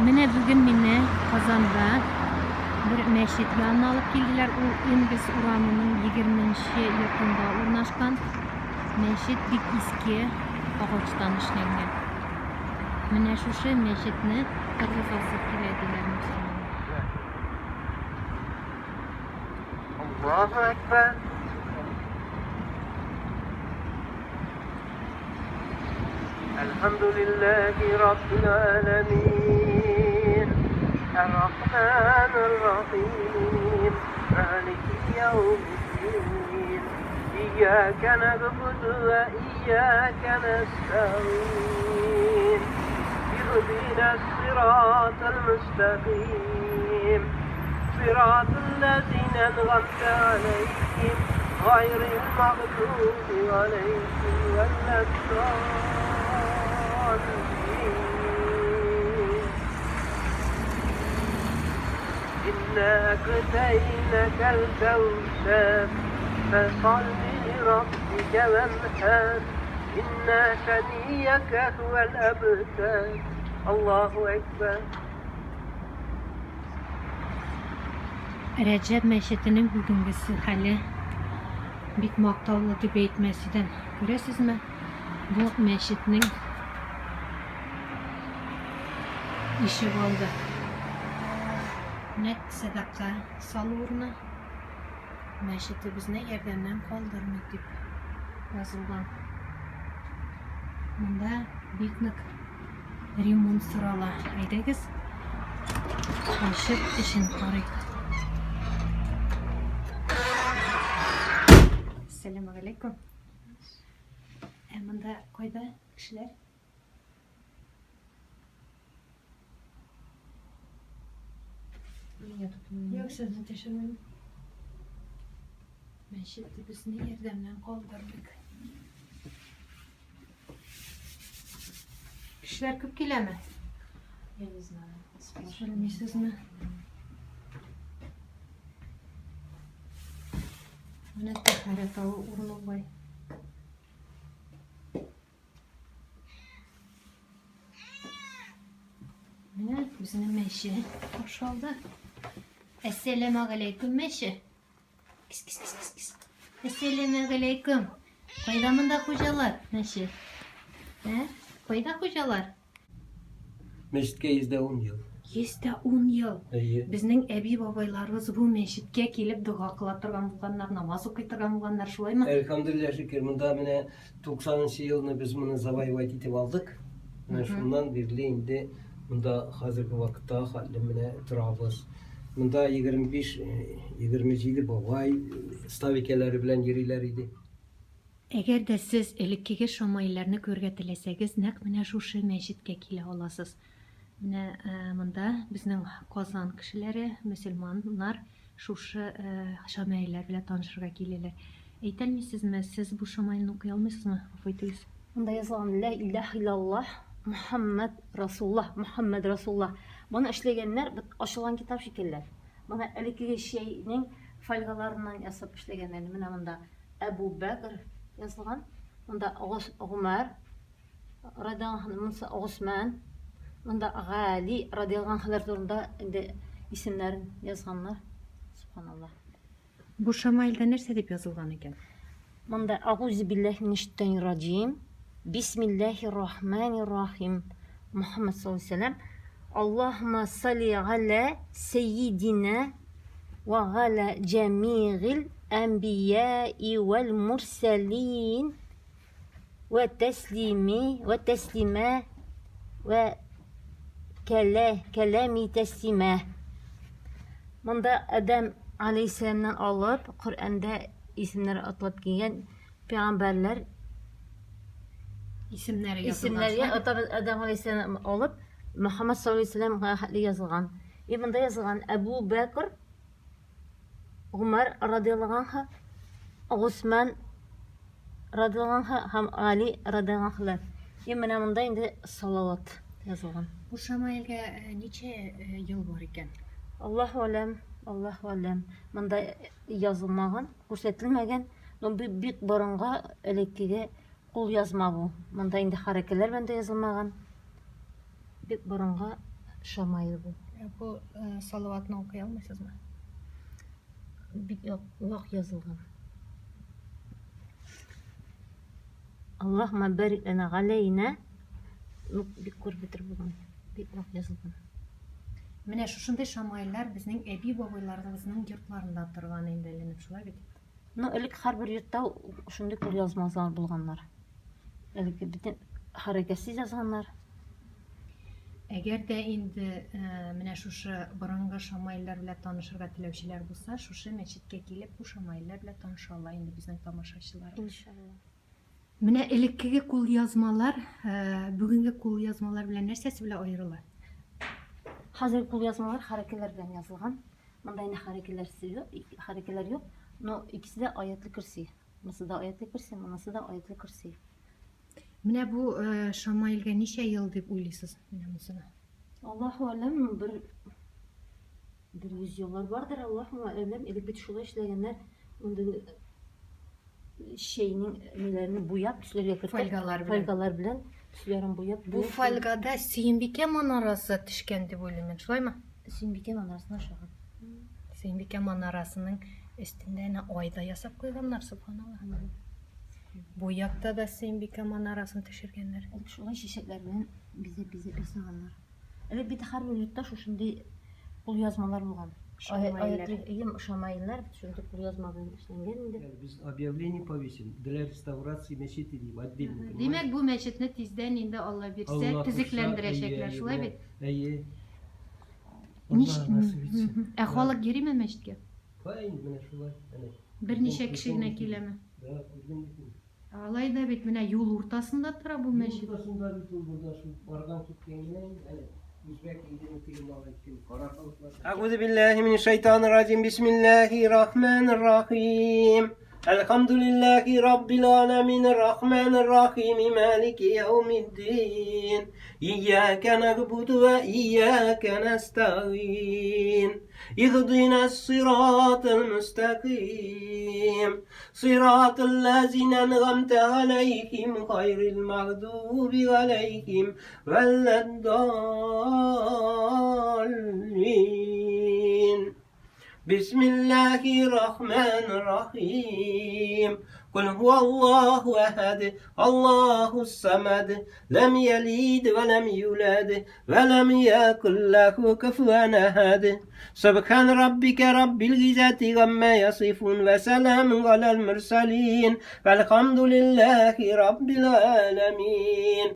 Менә бүген мине Казанда bir мәчет янына алып килделәр. Ул Энгельс урамының 20-нче йортында урнашкан. Мәчет бик иске, агачтан эшләнгән. Менә шушы мәчетне торгызасы килә диләр мөселманнар. Allahu Ekber. Elhamdülillahi Rabbil Alemin. Errahmanir Rahim. Maliki yevmiddin. İyyâke na'budu ve iyyâke nesta'in. İhdina sıratal müstakîm. Sıratal lezîne en'amte aleyhim. Gayril mağdûbi aleyhim ve'd-dâllîn. İnna a'taynakel kevser. Fesalli li rabbike venher. İnna şaniyeke huvel ebter. Allahu Ekber. Rəcəb məşətinin bugünküsü hali bik maqtavlı deb etməsidən görəsizmi? Bu məşətinin işi oldu. Net sadaqa saluruna məşəti bizne yerdən qaldırmaq deb yazılgan. Bunda bik нык ремонт сұрала. Айдагыз ашып ішін қарайық. Assalamu alaikum. Mında koyda kişiler. Yok sözünü teşekkür. Ben şimdi biz ne yerden kaldırdık. Kişiler küp gele mi? Söylemeysiz mi? Buna tekrar tavu urnu bay. Buna bizim meşe hoş oldu. Esselamu aleyküm meşe. Kis kis kis kis kis. Esselamu aleyküm. Koydamında hocalar meşe. He? Koyda hocalar. Mescitke %10 yıl. %10 yıl. İyi. Bizning әби бабайларыбыз bu мәчеткә килеп дуга кыла торган булганнар, намаз укый торган булганнар, шулаймы? Elhamdülillah şükür. Bunda mene 90. yılını biz bunu zavayvat etip aldık. Şundan birli indi. Bunda hazırki vakitte halimine turabız. Bunda 25-27 babay stavikeleri bilen yeriler idi. Әгәр дә сез элеккеге шомайларны күргә теләсәгез, нәкъ менә шушы мәчеткә килә аласыз. Менә монда безнең Казан кешеләре, мөселманнар шушы шомайлар белән танышырга киләләр. Әйтәлмисезме, сез бу шомайлны укый алмыйсызмы? Файтыгыз. Бunda yazılan La ilahe illallah Muhammed Resulullah Muhammed Resulullah. Bunu işleyenler açılan kitap şekiller. Bana elikli şeyinin falgalarından yazıp işleyenler. Buna bunda Ebu Bekir yazılan. Bunda Ömer radıyallahu anh, Osman, bunda Ali radıyallahu anh'lar zorunda isimlerin yazganlar. Subhanallah. Bu şomaylda нәрсә дип язылган икән? Bunda Euzubillahimineşşeytanirracim. Bismillahirrahmanirrahim. Muhammed sallallahu aleyhi ve sellem. Allahümme salli ala seyyidina ve ala cemi'il enbiyai vel murselin ve teslime ve kelami teslime. Bunda Adem aleyhisselam'dan alıp Kur'an'da isimleri atılıp gelgen peygamberler isimleri Adem aleyhisselam alıp Muhammed sallallahu aleyhi ve sellem hadli yazılgan. Bunda yazılgan Ebu Bekir, Ömer radıyallahu anh, Osman radıyallahu anh, hem Ali radıyallahu anh'lar. Bunda indi salavat yazılgan. Bu şomaylga neçə yıl var икән? Allahu alem. Allahu alem. Bunda yazılmagan, көрсөтүлмөгөн. Büyük borunga elekkiге kul yazma bu. Bunda indi harekeler bende yazılmagan. Büyük borunga Şamayı bu. Bu salavatını okuy алмайсызмы? Bik yok yazılgan. Allahümme barik lana aleyna. Bik kur bitir bulgan. Bik yok yazılgan. Менә шушындай шамайлар безнең әби бабайларыбызның йортларында торган инде әйләнеп шулай бит. Ну, элек һәрбер йортта шундый кулъязмалар булганнар. Элек битен хәрәкәтсез язганнар. Әгәр дә инде менә шушы борынгы шамайлар белән танышырга теләүчеләр булса, шушы мәчеткә килеп бу шамайлар белән таныша ала инде безнең тамашачылар. İnşallah. Менә элеккеге кулъязмалар, бүгенге кулъязмалар белән нәрсәсе белән аерыла? Hazır kулъязмалар хәрәкәтләр белән язылган. Монда инде хәрәкәтләр юк. Но ikisi de ayetli kürsi. Монысы да ayetli kürsi, монысы да ayetli kürsi. Менә бу шамайлга ничә ел дип уйлыйсыз? Менә монысына. Аллаһу алем bir 100 yıllar vardır. Allahu alem. Элек бит шулай эшләгәннәр. Монда şeyinin неләрне буяп төсләргә кертеп, фольгалар белән төсләрен буяп. Бу фольгада Сөембикә манарасы төшкән дип уйлыйм мин, шулаймы? Сөембикә манарасына шагып. Сөембикә манарасының өстендә әнә айда ясап куйганнар, субханалла. Бу якта да Сөембикә манарасын төшергәннәр. Элек шулай чәчәкләр белән бизеп ясаганнар. Элек бит һәр йортта шушындый кулъязмалар булган. Шамайлар шундый кулъязма белән эшләнгән инде. Biz объявление повесим для реставрации мечети дип отдельно. Димәк, бу мәчетне тиздән инде Алла бирсә төзекләндерәчәкләр, шулай бит? Әйе. Allah nasip etsin. Ә халык йөриме мәчеткә? Файн, менә шулай. Берничә кеше генә киләме? Да, күрдем бит. Алай да бит менә юл уртасында тора бу мәчет. Уртасында бит ул бурда шу барган киткәннән, үзбәк идене тыгым алып килеп каракалыклар. Әгъүзу биллаһи минеш шайтанир раҗим. Бисмиллаһир рахманир рахим. Elhamdülillahi Rabbil alemin, Rahmanirrahim, Maliki yevmiddin. İyyâke na'budu ve iyyâke nesta'in. İhdinas sıratal müstakim. Sıratal lezine en'amte aleyhim, gayril mağdubi aleyhim velleddallin. Bismillahirrahmanirrahim. Kul huvallahu ehad, Allahus samad, lem yelid ve lem yulad ve lem yekul lehu kufuven ehad. Subhan rabbike rabbil izzati amma yasifun ve selamun alel murselin velhamdülillahi rabbil alemin.